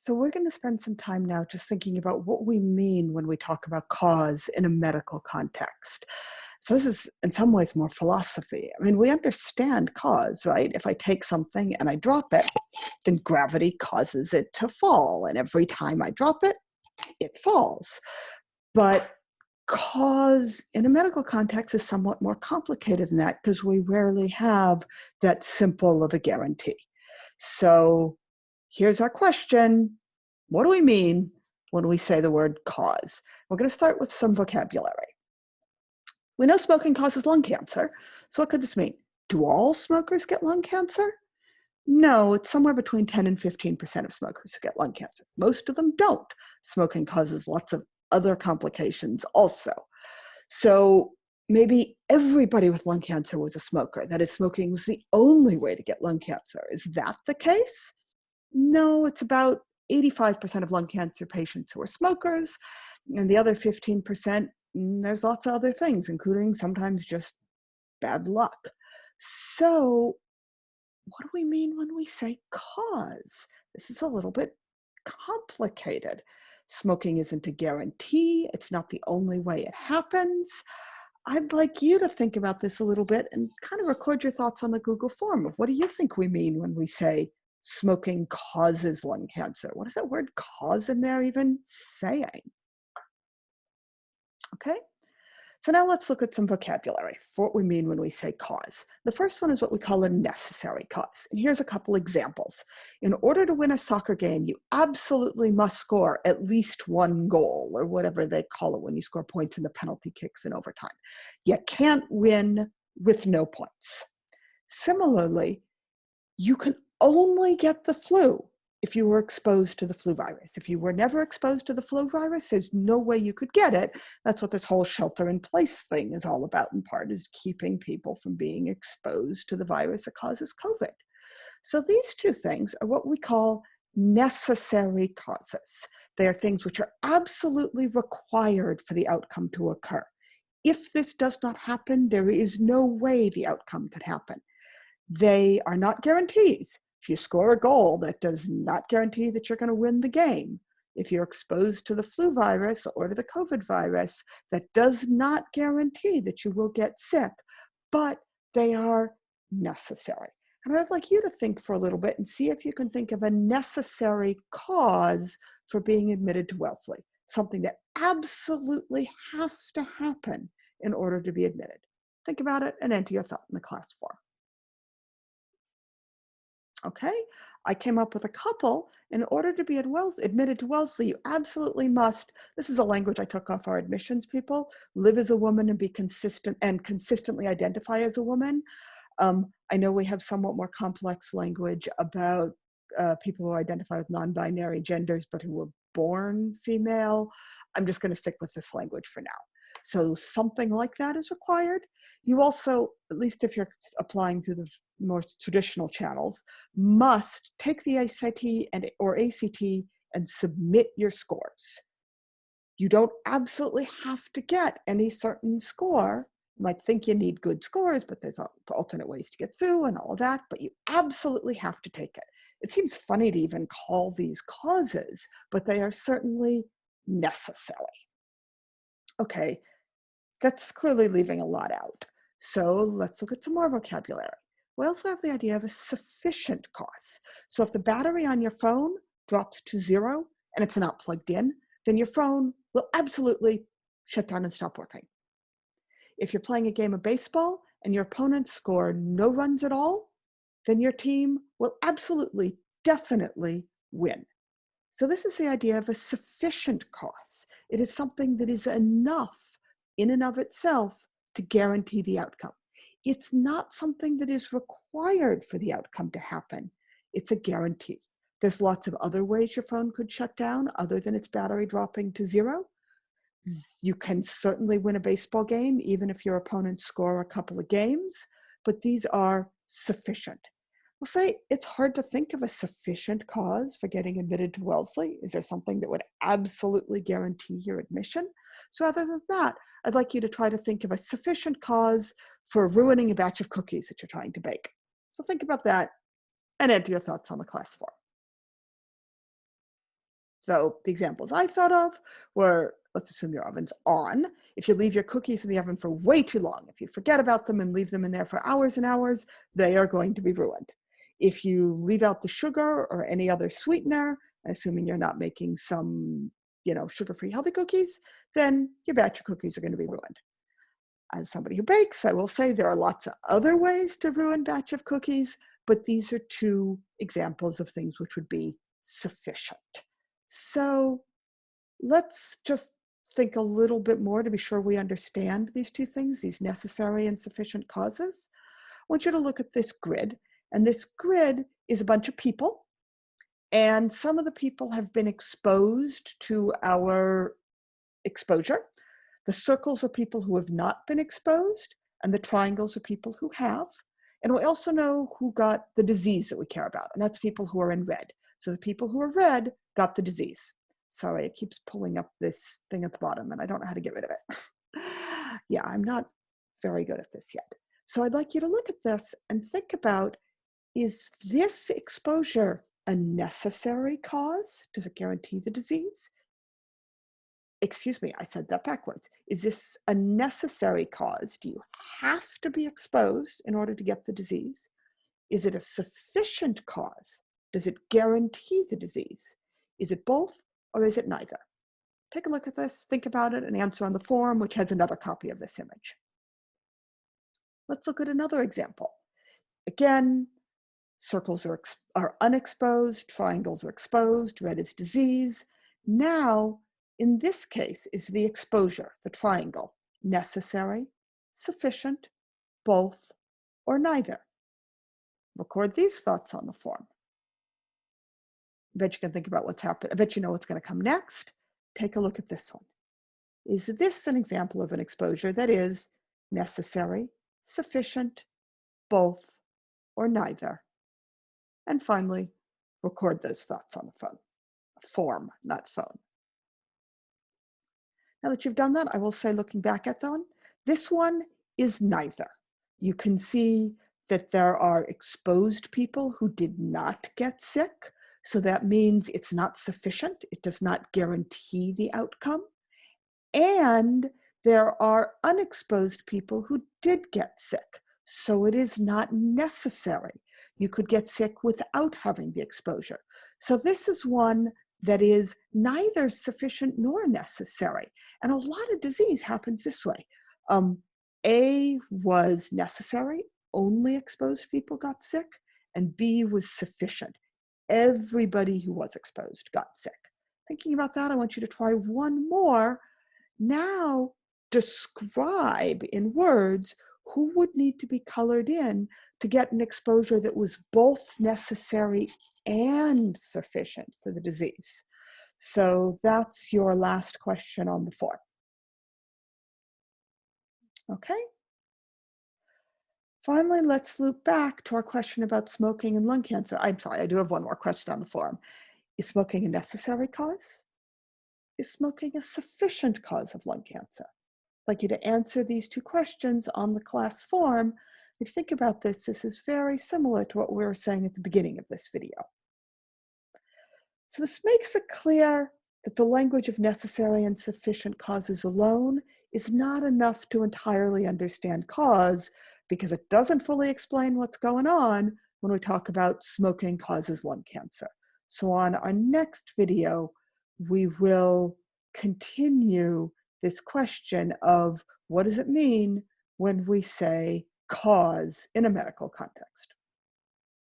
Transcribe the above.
So we're going to spend some time now just thinking about what we mean when we talk about cause in a medical context. So this is in some ways more philosophy. I mean, we understand cause, right? If I take something and I drop it, then gravity causes it to fall. And every time I drop it, it falls. But cause in a medical context is somewhat more complicated than that because we rarely have that simple of a guarantee. So here's our question. What do we mean when we say the word cause? We're going to start with some vocabulary. We know smoking causes lung cancer. So what could this mean? Do all smokers get lung cancer? No, it's somewhere between 10 and 15% of smokers who get lung cancer. Most of them don't. Smoking causes lots of other complications also. So maybe everybody with lung cancer was a smoker. That is, smoking was the only way to get lung cancer. Is that the case? No, it's about 85% of lung cancer patients who are smokers, and the other 15%, there's lots of other things, including sometimes just bad luck. So what do we mean when we say cause? This is a little bit complicated. Smoking isn't a guarantee. It's not the only way it happens. I'd like you to think about this a little bit and kind of record your thoughts on the Google form of what do you think we mean when we say smoking causes lung cancer? What is that word cause in there even saying? Okay. So now let's look at some vocabulary for what we mean when we say cause. The first one is what we call a necessary cause. And here's a couple examples. In order to win a soccer game, you absolutely must score at least one goal, or whatever they call it when you score points in the penalty kicks in overtime. You can't win with no points. Similarly, you can only get the flu if you were exposed to the flu virus. If you were never exposed to the flu virus, there's no way you could get it. That's what this whole shelter in place thing is all about, in part, is keeping people from being exposed to the virus that causes COVID. So these two things are what we call necessary causes. They are things which are absolutely required for the outcome to occur. If this does not happen, there is no way the outcome could happen. They are not guarantees. If you score a goal, that does not guarantee that you're going to win the game. If you're exposed to the flu virus or to the COVID virus, that does not guarantee that you will get sick, but they are necessary. And I'd like you to think for a little bit and see if you can think of a necessary cause for being admitted to Wellesley, something that absolutely has to happen in order to be admitted. Think about it and enter your thought in the class form. Okay, I came up with a couple. In order to be admitted to Wellesley, you absolutely must, this is a language I took off our admissions people, live as a woman and be consistent and consistently identify as a woman. I know we have somewhat more complex language about people who identify with non-binary genders, but who were born female. I'm just going to stick with this language for now. So something like that is required. You also, at least if you're applying through the more traditional channels, must take the SAT or ACT and submit your scores. You don't absolutely have to get any certain score. You might think you need good scores, but there's alternate ways to get through and all of that, but you absolutely have to take it. It seems funny to even call these causes, but they are certainly necessary. Okay, that's clearly leaving a lot out. So let's look at some more vocabulary. We also have the idea of a sufficient cause. So if the battery on your phone drops to 0 and it's not plugged in, then your phone will absolutely shut down and stop working. If you're playing a game of baseball and your opponents score no runs at all, then your team will absolutely, definitely win. So this is the idea of a sufficient cause. It is something that is enough in and of itself to guarantee the outcome. It's not something that is required for the outcome to happen. It's a guarantee. There's lots of other ways your phone could shut down other than its battery dropping to 0. You can certainly win a baseball game, even if your opponents score a couple of games, but these are sufficient. We'll say it's hard to think of a sufficient cause for getting admitted to Wellesley. Is there something that would absolutely guarantee your admission? So other than that, I'd like you to try to think of a sufficient cause for ruining a batch of cookies that you're trying to bake. So think about that and enter your thoughts on the class form. So the examples I thought of were, let's assume your oven's on. If you leave your cookies in the oven for way too long, if you forget about them and leave them in there for hours and hours, they are going to be ruined. If you leave out the sugar or any other sweetener, assuming you're not making some, sugar-free healthy cookies, then your batch of cookies are going to be ruined. As somebody who bakes, I will say there are lots of other ways to ruin batch of cookies, but these are two examples of things which would be sufficient. So let's just think a little bit more to be sure we understand these two things, these necessary and sufficient causes. I want you to look at this grid, and this grid is a bunch of people, and some of the people have been exposed to our exposure. The circles are people who have not been exposed, and the triangles are people who have. And we also know who got the disease that we care about, and that's people who are in red. So the people who are red got the disease. Sorry, it keeps pulling up this thing at the bottom, and I don't know how to get rid of it. Yeah, I'm not very good at this yet. So I'd like you to look at this and think about, is this exposure a necessary cause? Does it guarantee the disease? Excuse me, I said that backwards. Is this a necessary cause? Do you have to be exposed in order to get the disease? Is it a sufficient cause? Does it guarantee the disease? Is it both, or is it neither? Take a look at this, think about it, and answer on the form, which has another copy of this image. Let's look at another example. Again, circles are unexposed, triangles are exposed, red is disease. Now, in this case, is the exposure, the triangle, necessary, sufficient, both, or neither? Record these thoughts on the form. I bet you can think about what's happened. I bet you know what's going to come next. Take a look at this one. Is this an example of an exposure that is necessary, sufficient, both, or neither? And finally, record those thoughts on the phone. Form, not phone. Now that you've done that, I will say, looking back at them, this one is neither. You can see that there are exposed people who did not get sick. So that means it's not sufficient. It does not guarantee the outcome. And there are unexposed people who did get sick. So it is not necessary. You could get sick without having the exposure. So this is one that is neither sufficient nor necessary. And a lot of disease happens this way. A was necessary, only exposed people got sick, and B was sufficient. Everybody who was exposed got sick. Thinking about that, I want you to try one more. Now describe in words who would need to be colored in to get an exposure that was both necessary and sufficient for the disease. So that's your last question on the form. Okay. Finally, let's loop back to our question about smoking and lung cancer. I'm sorry, I do have one more question on the form. Is smoking a necessary cause? Is smoking a sufficient cause of lung cancer? I'd like you to answer these two questions on the class form. If you think about this, this is very similar to what we were saying at the beginning of this video. So this makes it clear that the language of necessary and sufficient causes alone is not enough to entirely understand cause, because it doesn't fully explain what's going on when we talk about smoking causes lung cancer. So on our next video, we will continue this question of what does it mean when we say cause in a medical context.